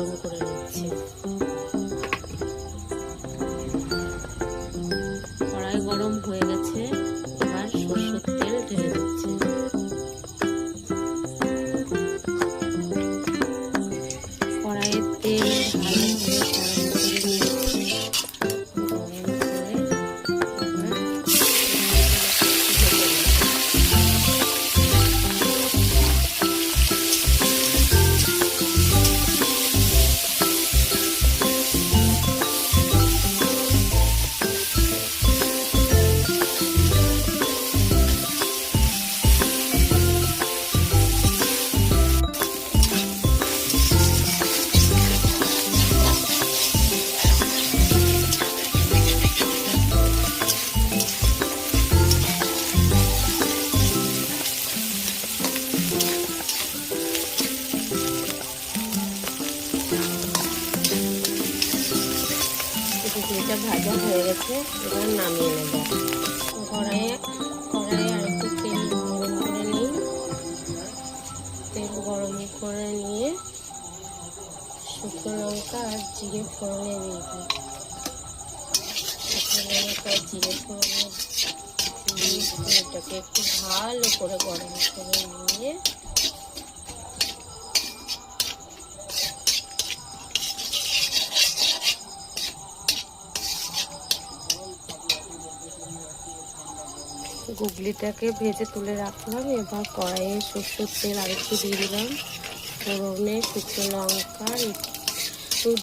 গরম করে নিচ্ছি। কড়াই গরম হয়ে গেছে, এবার সরষের তেল ঢেলে দিচ্ছি। কড়াইয়ের তেল ভালো করে গরম করে নিয়েছি। গরম করে এটা ভাজা হয়ে গেছে, এবার নামিয়ে নেব। কড়াইয়ে আরেকটু তেল গরম করে নিই। তেল গরম করে নিয়ে শুকনো লঙ্কা আর জিরে ফোড়নে দিয়ে দিই। শুকনো লঙ্কা জিরে ফোড়নে দিয়ে এটাকে একটু ভালো করে গরম করে নিয়ে গুগলিটাকে ভেজে তুলে রাখলাম। এবার কড়াইয়ে সরষের তেল আরেকটু দিয়ে দিলাম। ফোড়নে শুকনো লঙ্কা